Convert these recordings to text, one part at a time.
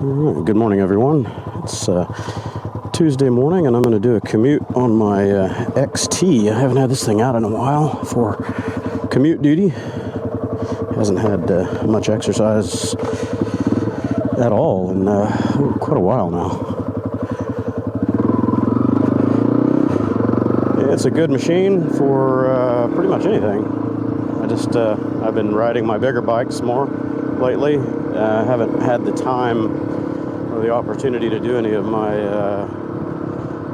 Right, good morning, everyone. It's Tuesday morning, and I'm going to do a commute on my XT. I haven't had this thing out in a while for commute duty. Hasn't had much exercise at all in quite a while now. Yeah, it's a good machine for pretty much anything. I've been riding my bigger bikes more lately. I haven't had the time or the opportunity to do any of my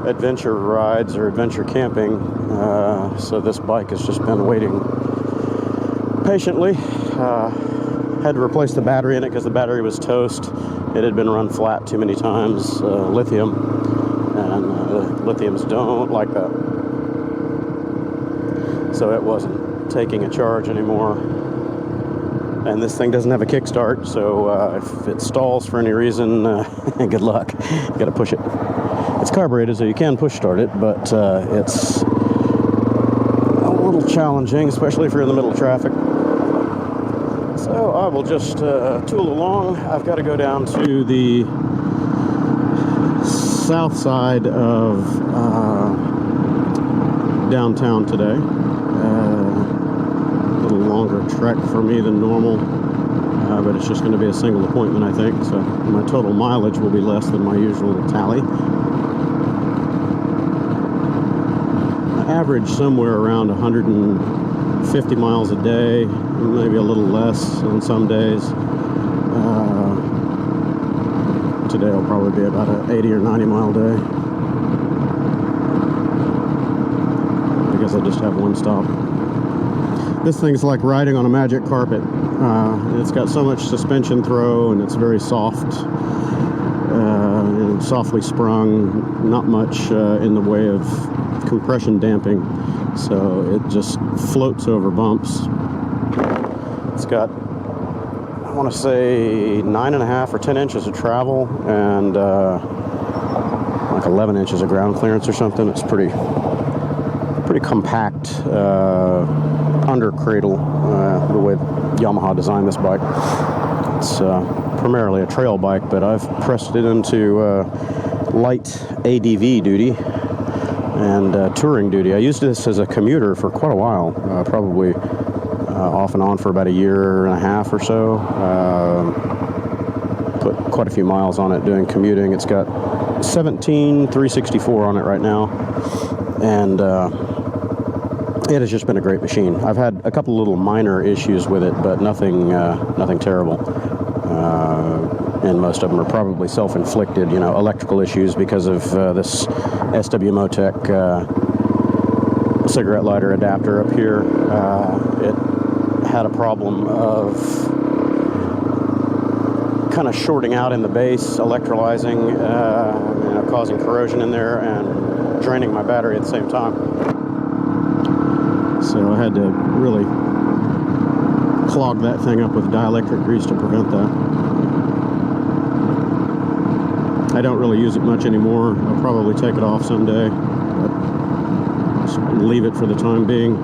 adventure rides or adventure camping, so this bike has just been waiting patiently. Had to replace the battery in it because the battery was toast. It had been run flat too many times, lithium, and lithiums don't like that, so it wasn't taking a charge anymore. And this thing doesn't have a kickstart, so if it stalls for any reason, good luck. You gotta push it. It's carbureted, so you can push start it, but it's a little challenging, especially if you're in the middle of traffic. So I will just tool along. I've got to go down to the south side of downtown today. Longer trek for me than normal, but it's just going to be a single appointment, I think, so my total mileage will be less than my usual tally. I average somewhere around 150 miles a day, maybe a little less on some days. Today will probably be about an 80 or 90 mile day because I just have one stop. This thing's like riding on a magic carpet. It's got so much suspension throw, and it's very soft, and softly sprung, not much in the way of compression damping, so it just floats over bumps. It's got, I want to say, 9.5 or 10 inches of travel, and like 11 inches of ground clearance or something. It's pretty compact under cradle, the way Yamaha designed this bike. It's primarily a trail bike, but I've pressed it into light ADV duty and touring duty. I used this as a commuter for quite a while, probably off and on for about a year and a half or so. Put quite a few miles on it doing commuting. It's got 17,364 on it right now, and it has just been a great machine. I've had a couple little minor issues with it, but nothing terrible. And most of them are probably self-inflicted, electrical issues because of this SW Motec cigarette lighter adapter up here. It had a problem of kind of shorting out in the base, electrolyzing, causing corrosion in there and draining my battery at the same time. So I had to really clog that thing up with dielectric grease to prevent that. I don't really use it much anymore. I'll probably take it off someday, but just leave it for the time being.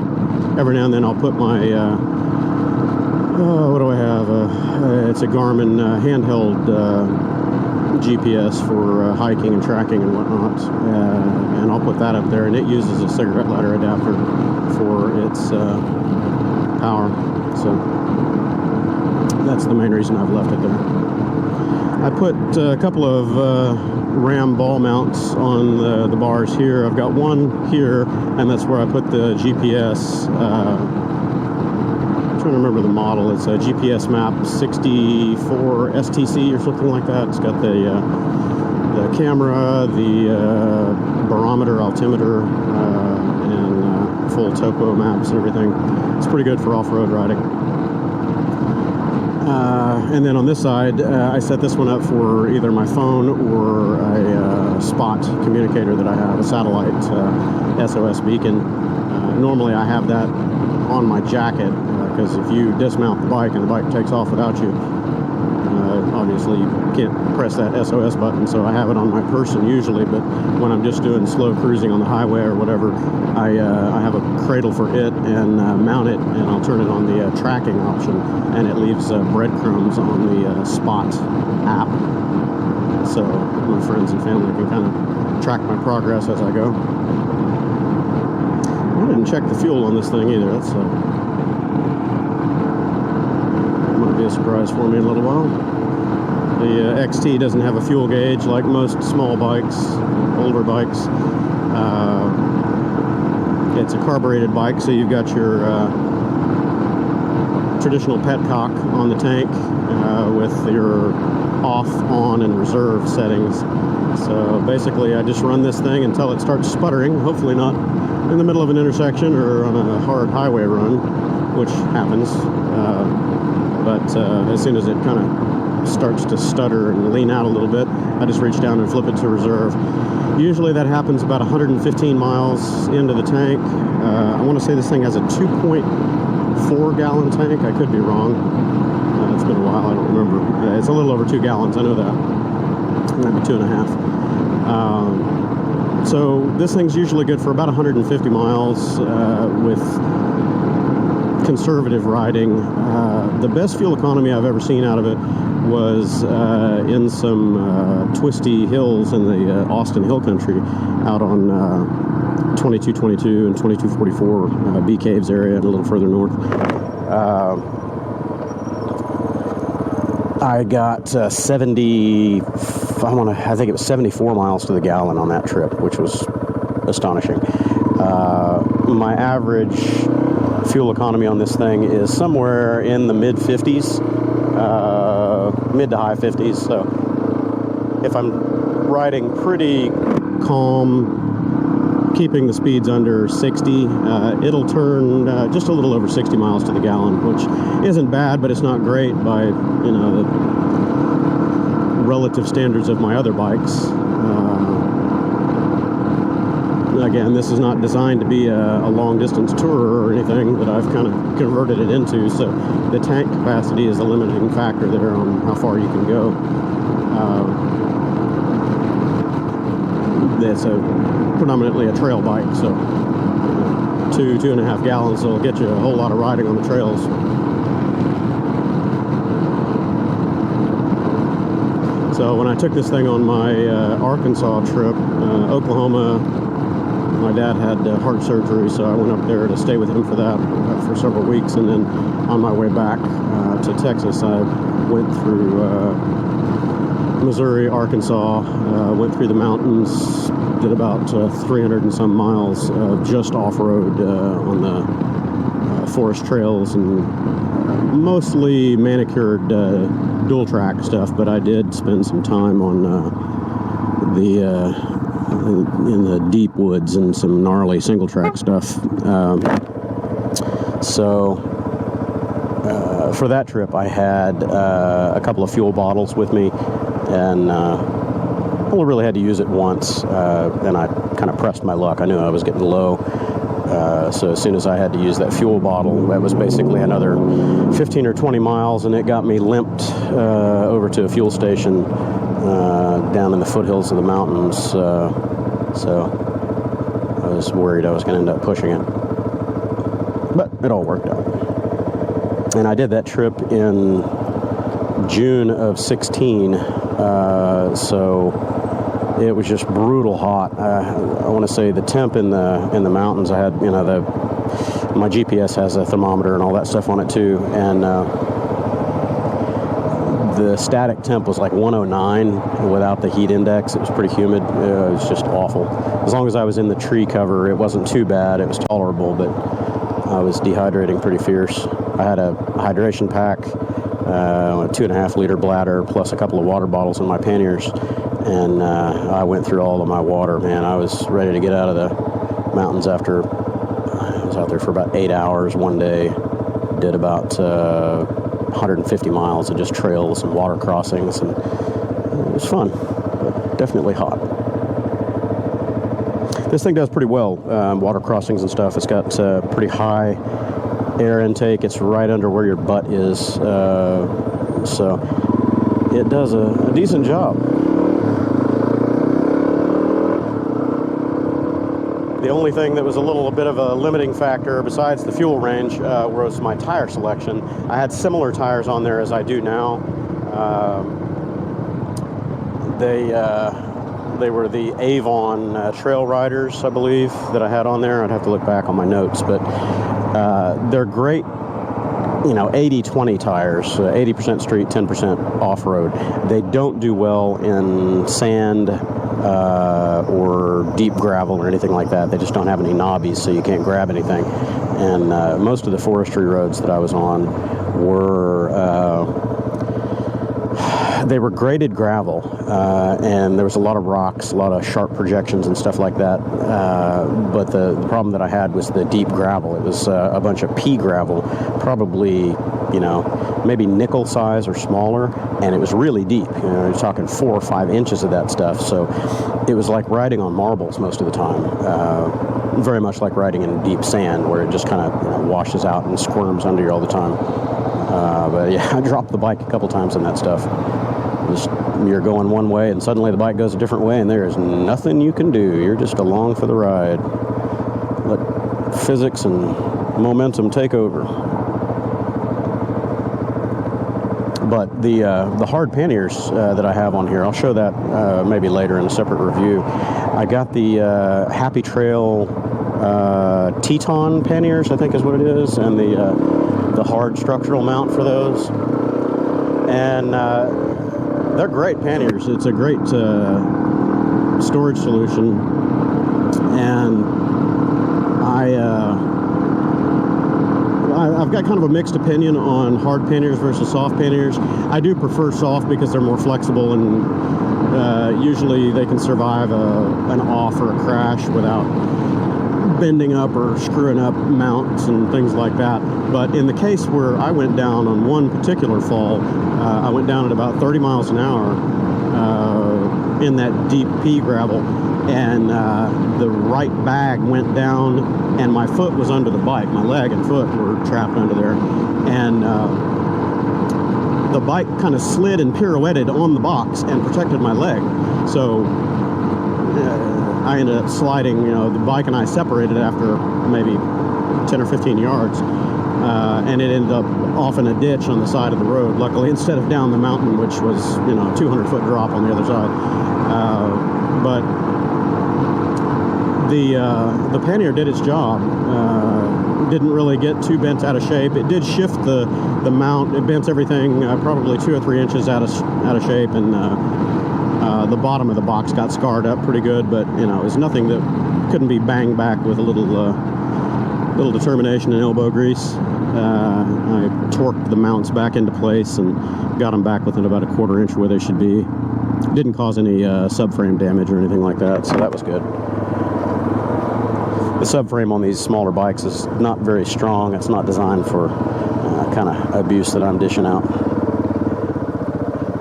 Every now and then I'll put my, what do I have? It's a Garmin handheld GPS for hiking and tracking and whatnot, and I'll put that up there, and it uses a cigarette lighter adapter for its power, so that's the main reason I've left it there. I put a couple of RAM ball mounts on the bars here. I've got one here, and that's where I put the GPS. I'm trying to remember the model. It's a GPS map 64 STC or something like that. It's got the camera, the barometer, altimeter, and full topo maps and everything. It's pretty good for off-road riding. And then on this side, I set this one up for either my phone or a spot communicator that I have, a satellite SOS beacon. Normally I have that on my jacket, because if you dismount the bike and the bike takes off without you, obviously can't press that SOS button, so I have it on my person usually, but when I'm just doing slow cruising on the highway or whatever, I have a cradle for it and mount it, and I'll turn it on the tracking option, and it leaves breadcrumbs on the Spot app, so my friends and family can kind of track my progress as I go. I didn't check the fuel on this thing either. That's might be a surprise for me in a little while. The XT doesn't have a fuel gauge like most small bikes, older bikes. It's a carbureted bike, so you've got your traditional petcock on the tank with your off, on, and reserve settings. So basically I just run this thing until it starts sputtering, hopefully not in the middle of an intersection or on a hard highway run, which happens. But as soon as it kind of starts to stutter and lean out a little bit, I just reach down and flip it to reserve. Usually that happens about 115 miles into the tank. I want to say this thing has a 2.4 gallon tank. I could be wrong. It's been a while, I don't remember. It's a little over 2 gallons, I know that. Maybe 2.5. So this thing's usually good for about 150 miles with conservative riding. The best fuel economy I've ever seen out of it was in some twisty hills in the Austin Hill Country out on 2222 and 2244 Bee Caves area and a little further north. I got 70, I think it was 74 miles to the gallon on that trip, which was astonishing. My average fuel economy on this thing is somewhere in the mid 50s, mid to high 50s. So if I'm riding pretty calm, keeping the speeds under 60, it'll turn just a little over 60 miles to the gallon, which isn't bad, but it's not great by, you know, the relative standards of my other bikes. Again, this is not designed to be a long-distance tour or anything that I've kind of converted it into, so the tank capacity is a limiting factor there on how far you can go. It's predominantly a trail bike, so 2.5 gallons will get you a whole lot of riding on the trails. So when I took this thing on my Arkansas trip, Oklahoma, my dad had heart surgery, so I went up there to stay with him for that for several weeks, and then on my way back to Texas, I went through Missouri, Arkansas, went through the mountains, did about 300 and some miles of just off-road on the forest trails, and mostly manicured dual track stuff, but I did spend some time on in the deep woods and some gnarly single track stuff. So for that trip I had a couple of fuel bottles with me, and I only really had to use it once, and I kind of pressed my luck. I knew I was getting low, so as soon as I had to use that fuel bottle, that was basically another 15 or 20 miles, and it got me limped over to a fuel station down in the foothills of the mountains, so I was worried I was going to end up pushing it, but it all worked out. And I did that trip in June of 16, so it was just brutal hot. I want to say the temp in the mountains, I had, you know, my GPS has a thermometer and all that stuff on it too, and the static temp was like 109 without the heat index. It was pretty humid. It was just awful. As long as I was in the tree cover, it wasn't too bad. It was tolerable, but I was dehydrating pretty fierce. I had a hydration pack, a 2.5 liter bladder, plus a couple of water bottles in my panniers, and I went through all of my water, man. I was ready to get out of the mountains after I was out there for about 8 hours one day. Did about 150 miles of just trails and water crossings, and it was fun, but definitely hot. This thing does pretty well, water crossings and stuff. It's got pretty high air intake. It's right under where your butt is, so it does a decent job. The only thing that was a little bit of a limiting factor besides the fuel range was my tire selection. I had similar tires on there as I do now. They were the AVON TrailRiders, I believe, that I had on there. I'd have to look back on my notes, but they're great, 80-20 tires, 80% street, 10% off-road. They don't do well in sand or deep gravel or anything like that. They just don't have any knobbies, so you can't grab anything. And most of the forestry roads that I was on were they were graded gravel, and there was a lot of rocks, a lot of sharp projections and stuff like that. But the problem that I had was the deep gravel. It was a bunch of pea gravel, probably, maybe nickel size or smaller, and it was really deep. You're talking 4 or 5 inches of that stuff. So it was like riding on marbles most of the time. Very much like riding in deep sand, where it just kind of washes out and squirms under you all the time. But yeah, I dropped the bike a couple times in that stuff. You're going one way and suddenly the bike goes a different way and there is nothing you can do. You're just along for the ride. Let physics and momentum take over. But the hard panniers that I have on here, I'll show that maybe later in a separate review. I got the Happy Trail Teton panniers, I think is what it is, and the hard structural mount for those. And they're great panniers. It's a great storage solution, and I've got kind of a mixed opinion on hard panniers versus soft panniers. I do prefer soft because they're more flexible, and usually they can survive an off or a crash without bending up or screwing up mounts and things like that. But in the case where I went down on one particular fall, I went down at about 30 miles an hour in that deep pea gravel, and the right bag went down and my foot was under the bike. My leg and foot were trapped under there, and the bike kind of slid and pirouetted on the box and protected my leg. So I ended up sliding. The bike and I separated after maybe 10 or 15 yards, and it ended up off in a ditch on the side of the road, luckily, instead of down the mountain, which was 200-foot drop on the other side. But the pannier did its job. Didn't really get too bent out of shape. It did shift the mount. It bent everything probably 2 or 3 inches out of shape, and the bottom of the box got scarred up pretty good. But it was nothing that couldn't be banged back with a little determination and elbow grease. I torqued the mounts back into place and got them back within about a 1/4 inch where they should be. Didn't cause any subframe damage or anything like that, so that was good. The subframe on these smaller bikes is not very strong. It's not designed for kind of abuse that I'm dishing out.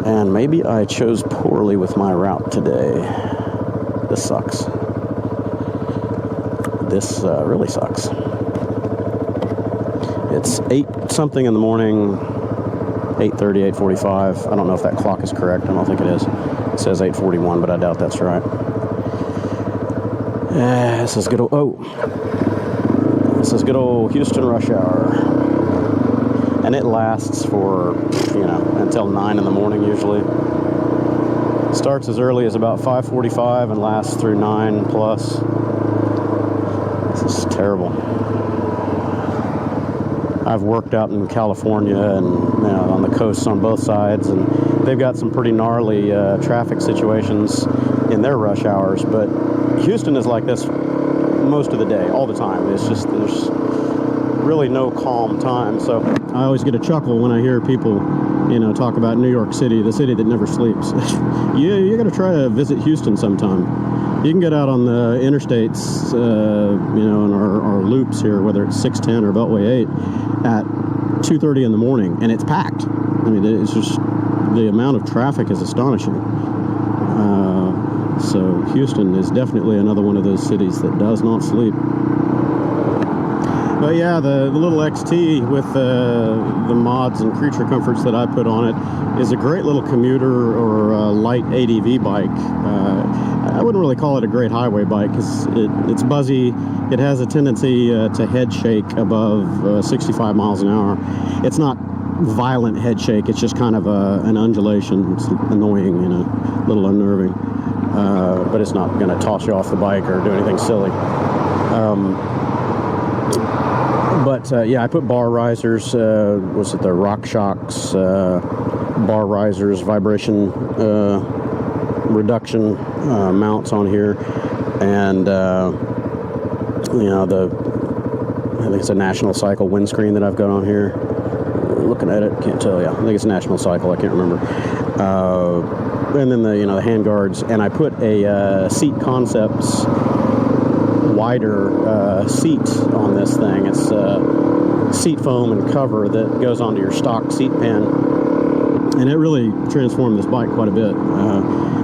And maybe I chose poorly with my route today. This sucks. This really sucks. It's 8-something in the morning, 8:30, 8:45. I don't know if that clock is correct. I don't think it is. It says 8:41, but I doubt that's right. This is good old Houston rush hour. And it lasts for, until 9 in the morning usually. Starts as early as about 5:45 and lasts through 9 plus. This is terrible. I've worked out in California and on the coasts on both sides, and they've got some pretty gnarly traffic situations in their rush hours, but Houston is like this most of the day, all the time. It's just, there's really no calm time. So I always get a chuckle when I hear people, talk about New York City, the city that never sleeps. Yeah, you got to try to visit Houston sometime. You can get out on the interstates, in our loops here, whether it's 610 or Beltway 8, at 2:30 in the morning, and it's packed. I mean, it's just, the amount of traffic is astonishing. So Houston is definitely another one of those cities that does not sleep. But yeah, the little XT with the mods and creature comforts that I put on it is a great little commuter or light ADV bike. I wouldn't really call it a great highway bike because it's buzzy. It has a tendency to head shake above 65 miles an hour. It's not violent head shake, it's just kind of an undulation. It's annoying, you know, a little unnerving. But it's not going to toss you off the bike or do anything silly. Yeah, I put bar risers, was it the RockShox bar risers, vibration reduction mounts on here, and you know, I think it's a National Cycle windscreen that I've got on here. Looking at it, can't tell you. I think it's National Cycle, I can't remember. And then the, you know, the hand guards, and I put a Seat Concepts wider seat on this thing. It's seat foam and cover that goes onto your stock seat pan, and it really transformed this bike quite a bit.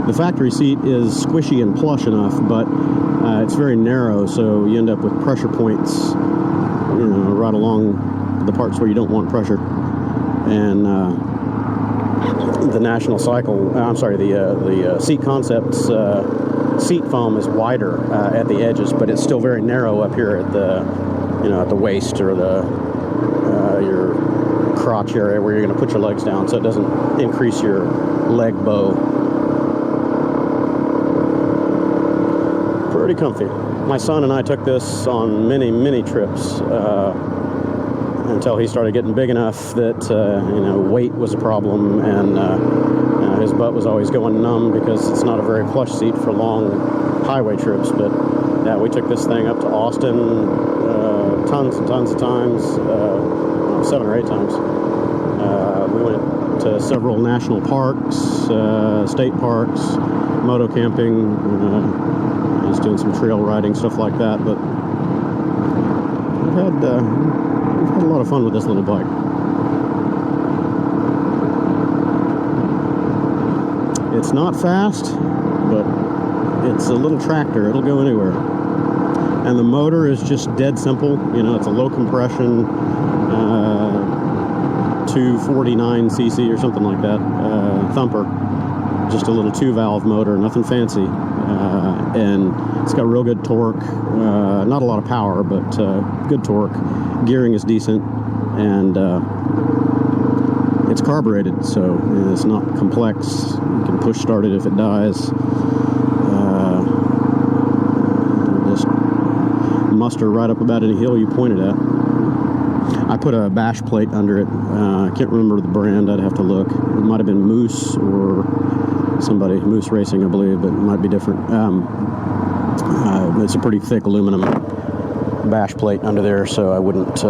The factory seat is squishy and plush enough, but it's very narrow, so you end up with pressure points, you know, right along the parts where you don't want pressure. And the National Cycle, the Seat Concepts seat foam is wider at the edges, but it's still very narrow up here at the, you know, at the waist or the your crotch area where you're going to put your legs down, so it doesn't increase your leg bow. Pretty comfy. My son and I took this on many trips until he started getting big enough that you know, weight was a problem, and his butt was always going numb because it's not a very plush seat for long highway trips. But yeah, we took this thing up to Austin tons and tons of times, 7 or 8 times. We went to several national parks, state parks, moto camping, just doing some trail riding, stuff like that. But we've had a lot of fun with this little bike. It's not fast, but it's a little tractor. It'll go anywhere. And the motor is just dead simple. You know, it's a low compression 249 cc or something like that, thumper. Just a little 2-valve motor, nothing fancy. And it's got real good torque. Not a lot of power, but good torque. Gearing is decent, and it's carbureted, so it's not complex. You can push start it if it dies. Just muster right up about any hill you point it at. I put a bash plate under it. I can't remember the brand. I'd have to look. It might have been Moose or somebody, Immix Racing, I believe, but it might be different. It's a pretty thick aluminum bash plate under there, so I wouldn't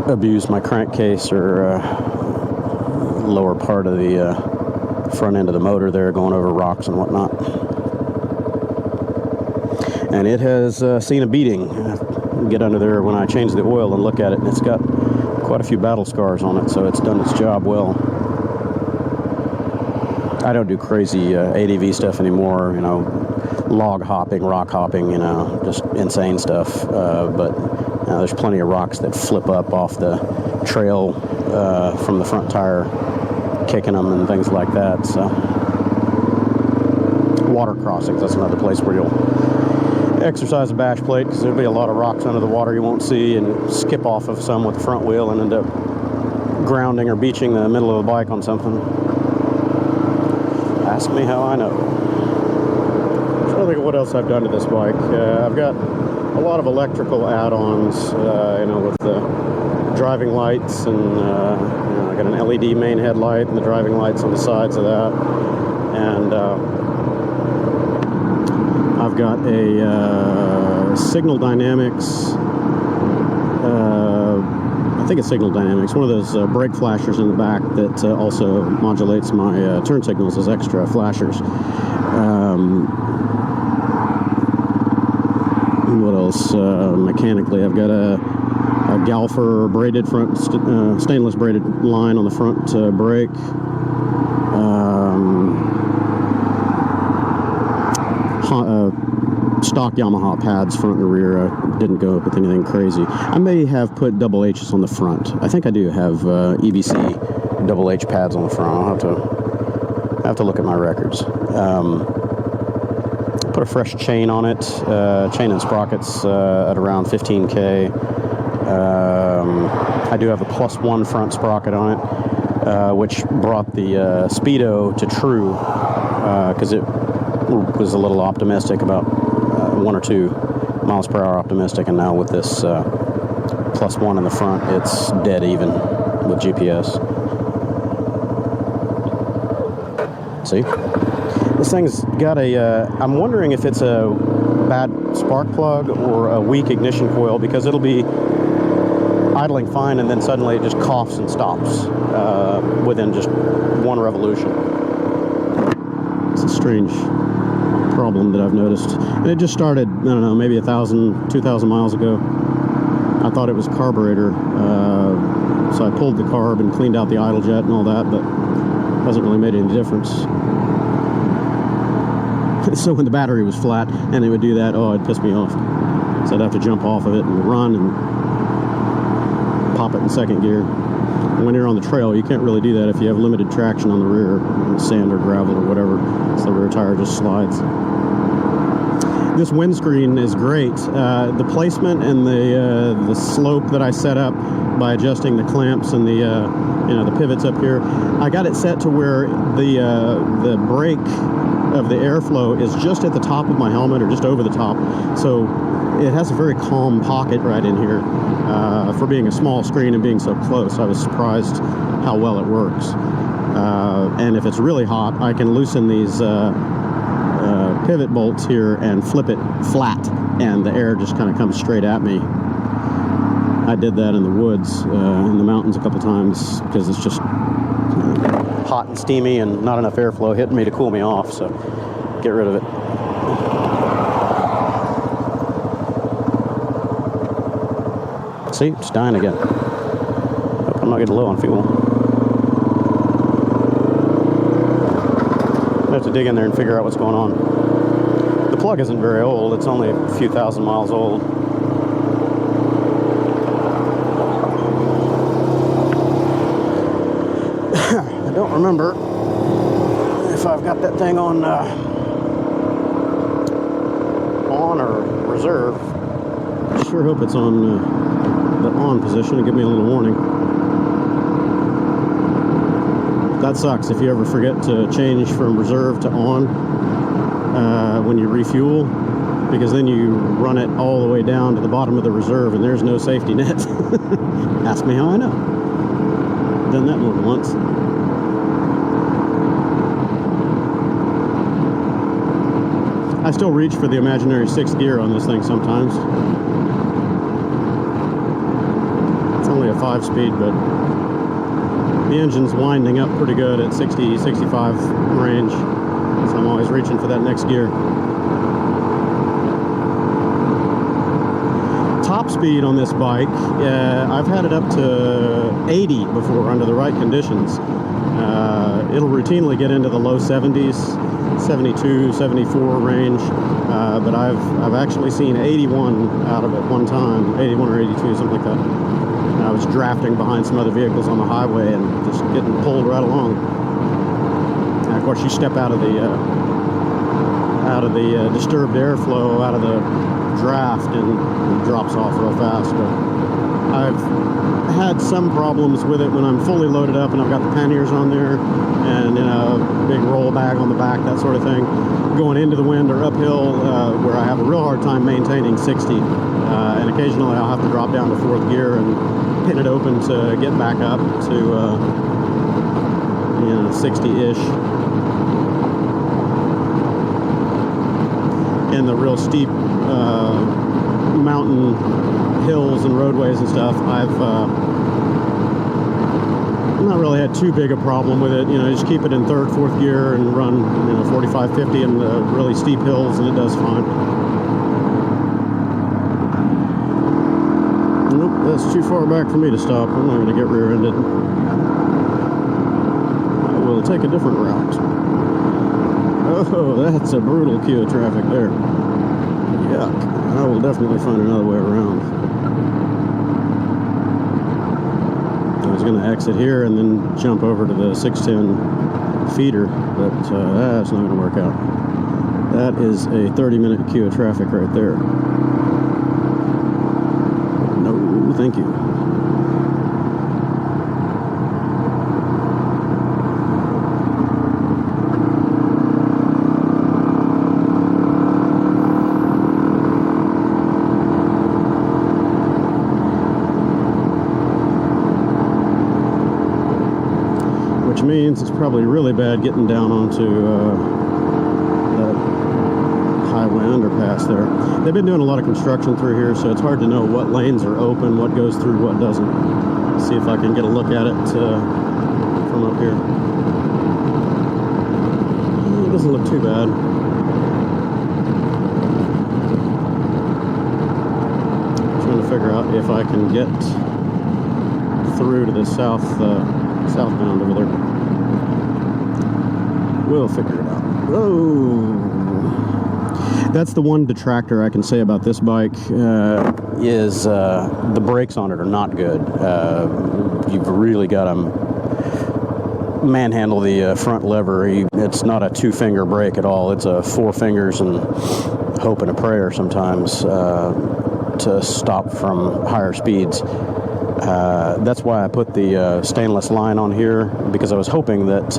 abuse my crankcase or lower part of the front end of the motor there, going over rocks and whatnot. And it has seen a beating. Get under there when I change the oil and look at it, and it's got quite a few battle scars on it, so it's done its job well. I don't do crazy ADV stuff anymore, you know, log hopping, rock hopping, you know, just insane stuff. But there's plenty of rocks that flip up off the trail from the front tire, kicking them and things like that. So, water crossings, that's another place where you'll exercise a bash plate, because there'll be a lot of rocks under the water you won't see, and skip off of some with the front wheel and end up grounding or beaching the middle of the bike on something. Ask me how I know. I'm trying to think of what else I've done to this bike. I've got a lot of electrical add-ons, you know, with the driving lights, and you know, I got an LED main headlight and the driving lights on the sides of that, and I've got a Signal Dynamics, I think it's Signal Dynamics, one of those brake flashers in the back that also modulates my turn signals as extra flashers. What else? Mechanically, I've got a Galfer braided front, stainless braided line on the front brake. stock Yamaha pads front and rear. I didn't go up with anything crazy. I may have put double H's on the front. I think I do have EVC double H pads on the front. I'll have to look at my records. Put a fresh chain on it, chain and sprockets at around 15K. I do have a +1 front sprocket on it, which brought the speedo to true, because it was a little optimistic, about 1 or 2 miles per hour optimistic, and now with this +1 in the front, it's dead even with GPS. See? This thing's got a, I'm wondering if it's a bad spark plug or a weak ignition coil, because it'll be idling fine and then suddenly it just coughs and stops within just 1 revolution. It's a strange problem that I've noticed. And it just started, I don't know, maybe 1,000, 2,000 miles ago. I thought it was a carburetor, so I pulled the carb and cleaned out the idle jet and all that, but it hasn't really made any difference. So when the battery was flat and it would do that, oh, it'd piss me off. So I'd have to jump off of it and run and pop it in second gear. And when you're on the trail, you can't really do that if you have limited traction on the rear, sand or gravel or whatever, so the rear tire just slides. This windscreen is great. The placement and the slope that I set up by adjusting the clamps and the the pivots up here, I got it set to where the brake of the airflow is just at the top of my helmet, or just over the top, so it has a very calm pocket right in here. For being a small screen and being so close, I was surprised how well it works. And if it's really hot, I can loosen these pivot bolts here and flip it flat, and the air just kind of comes straight at me. I did that in the woods, in the mountains a couple times, because it's just hot and steamy and not enough airflow hitting me to cool me off, so get rid of it. See, it's dying again. Hope I'm not getting low on fuel. I have to dig in there and figure out what's going on. The plug isn't very old, it's only a few thousand miles old. I don't remember if I've got that thing on or reserve. I sure hope it's on the on position and give me a little warning. That sucks if you ever forget to change from reserve to on when you refuel, because then you run it all the way down to the bottom of the reserve and there's no safety net. Ask me how I know. Done that more than once. I still reach for the imaginary 6th gear on this thing sometimes. It's only a 5-speed, but the engine's winding up pretty good at 60, 65 range, so I'm always reaching for that next gear. Top speed on this bike, I've had it up to 80 before under the right conditions. It'll routinely get into the low 70s, 72, 74 range, but I've actually seen 81 out of it one time, 81 or 82, something like that. I was drafting behind some other vehicles on the highway and just getting pulled right along. And of course, you step out of the disturbed airflow, out of the draft, and it drops off real fast. But I've had some problems with it when I'm fully loaded up and I've got the panniers on there and big roll bag on the back, that sort of thing, going into the wind or uphill, where I have a real hard time maintaining 60, and occasionally I'll have to drop down to 4th gear and pin it open to get back up to 60-ish. In the real steep mountain hills and roadways and stuff, I've not really had too big a problem with it. Just keep it in 3rd, 4th gear and run 45, 50 in the really steep hills, and it does fine. Nope, that's too far back for me to stop. I'm not going to get rear-ended. I will take a different route. Oh, that's a brutal queue of traffic there. heck, I will definitely find another way around. I was going to exit here and then jump over to the 610 feeder, but that's not going to work out. That is a 30-minute queue of traffic right there. No, thank you. Which means it's probably really bad getting down onto that highway underpass there. They've been doing a lot of construction through here, so it's hard to know what lanes are open, what goes through, what doesn't. Let's see if I can get a look at it from up here. It doesn't look too bad. I'm trying to figure out if I can get through to the southbound over there. We'll figure it out. Oh, that's the one detractor I can say about this bike is the brakes on it are not good. You've really got to manhandle the front lever. It's not a 2-finger brake at all. It's a 4 fingers and hope and a prayer sometimes to stop from higher speeds. That's why I put the stainless line on here, because I was hoping that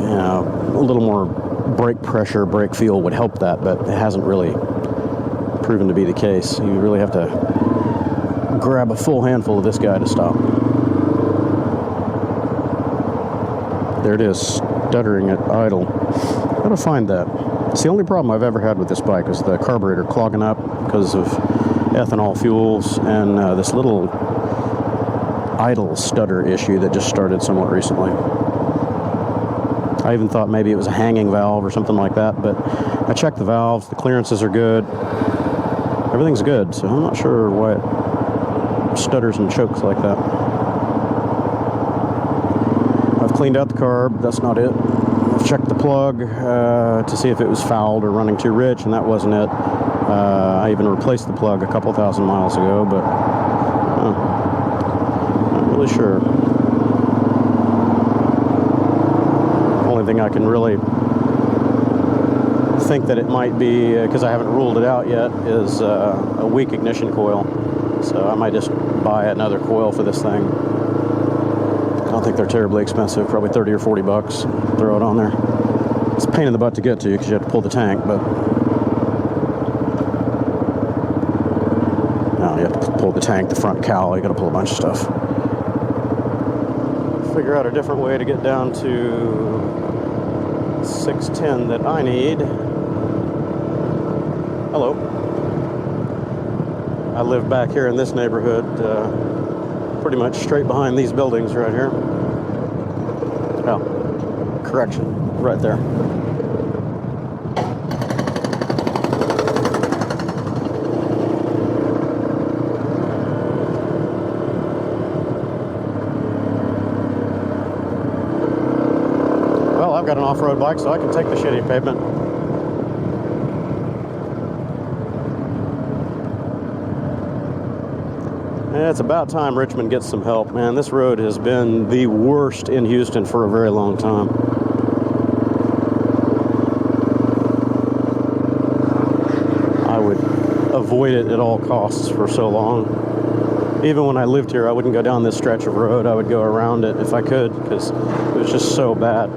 a little more brake pressure, brake feel would help that, but it hasn't really proven to be the case. You really have to grab a full handful of this guy to stop. There it is, stuttering at idle. Gotta find that. It's the only problem I've ever had with this bike is the carburetor clogging up because of ethanol fuels and this little idle stutter issue that just started somewhat recently. I even thought maybe it was a hanging valve or something like that, but I checked the valves, the clearances are good, everything's good, so I'm not sure why it stutters and chokes like that. I've cleaned out the carb, that's not it. I've checked the plug to see if it was fouled or running too rich, and that wasn't it. I even replaced the plug a couple thousand miles ago, but not really sure. Only thing I can really think that it might be, because I haven't ruled it out yet, is a weak ignition coil. So I might just buy another coil for this thing. I don't think they're terribly expensive, probably 30 or 40 bucks. Throw it on there. It's a pain in the butt to get to because you have to pull the tank, but no, you have to pull the tank, the front cowl, you got to pull a bunch of stuff. Figure out a different way to get down to 610 that I need. Hello. I live back here in this neighborhood, pretty much straight behind these buildings right here. Oh, correction, right there. Well, I've got an off-road bike, so I can take the shitty pavement. It's about time Richmond gets some help, man. This road has been the worst in Houston for a very long time. I would avoid it at all costs for so long. Even when I lived here, I wouldn't go down this stretch of road. I would go around it if I could, because it was just so bad.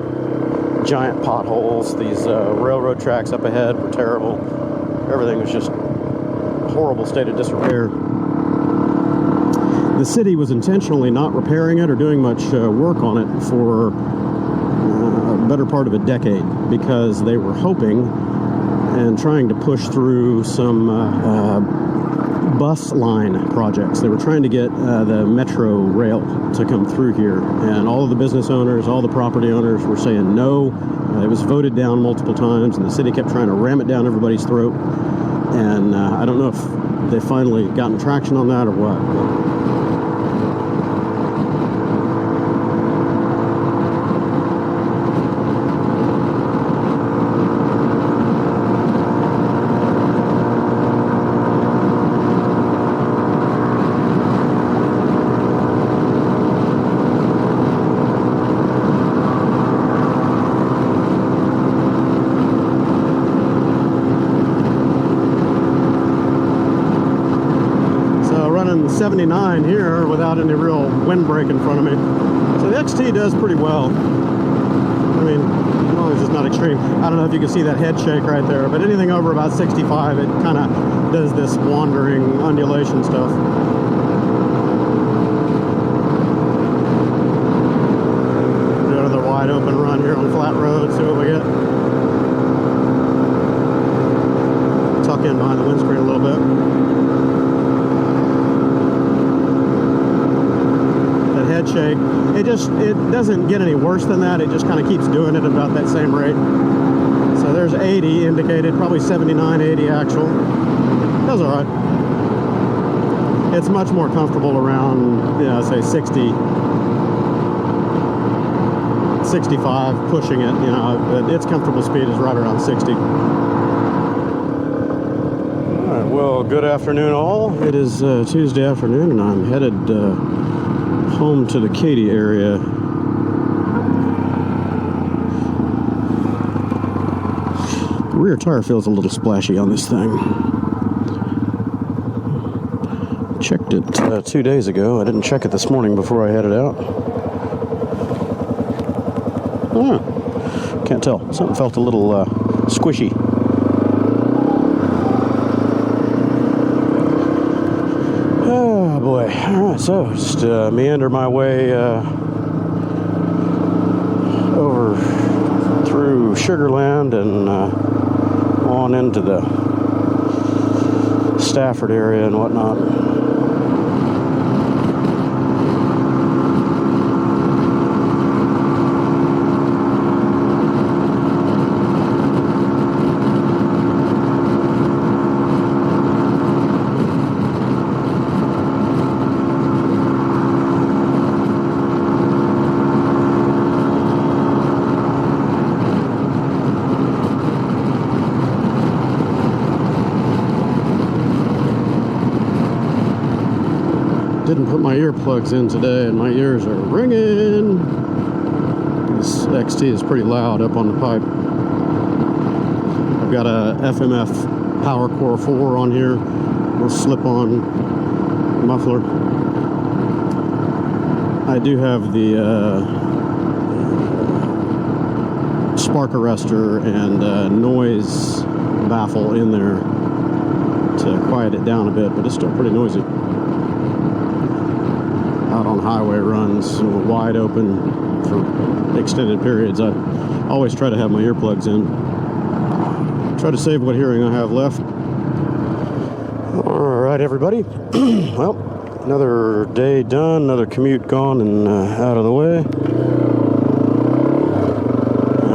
Giant potholes, these railroad tracks up ahead were terrible. Everything was just a horrible state of disrepair. The city was intentionally not repairing it or doing much work on it for a better part of a decade, because they were hoping and trying to push through some bus line projects. They were trying to get the metro rail to come through here, and all of the business owners, all the property owners were saying no. It was voted down multiple times, and the city kept trying to ram it down everybody's throat. And I don't know if they finally gotten traction on that or what. 79 here without any real windbreak in front of me. So the XT does pretty well. I mean, as long as it's not extreme. I don't know if you can see that head shake right there, but anything over about 65, it kind of does this wandering undulation stuff. Do another wide open run here on flat road, see what we get. Tuck in behind the windscreen a little bit. Head shake, it doesn't get any worse than that. It just kind of keeps doing it at about that same rate. So there's 80 indicated, probably 79, 80 actual. That's all right. It's much more comfortable around, you know, say 60, 65, pushing it, you know, but its comfortable speed is right around 60. All right, well, good afternoon all. It is Tuesday afternoon and I'm headed home to the Katy area. The rear tire feels a little splashy on this thing. Checked it 2 days ago. I didn't check it this morning before I headed out. Can't tell. Something felt a little squishy. Oh boy. Alright, so just meander my way over through Sugarland and on into the Stafford area and whatnot. Didn't put my earplugs in today and my ears are ringing. This XT is pretty loud up on the pipe. I've got a FMF Power Core 4 on here, little slip-on muffler. I do have the spark arrestor and noise baffle in there to quiet it down a bit, but it's still pretty noisy. Out on highway runs, wide open for extended periods, I always try to have my earplugs in. Try to save what hearing I have left. All right, everybody. Well, another day done, another commute gone and out of the way.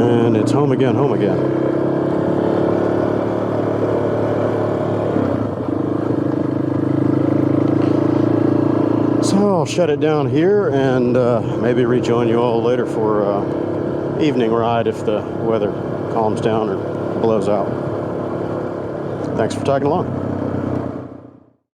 And it's home again, home again. So I'll shut it down here and maybe rejoin you all later for evening ride if the weather calms down or blows out. Thanks for tagging along.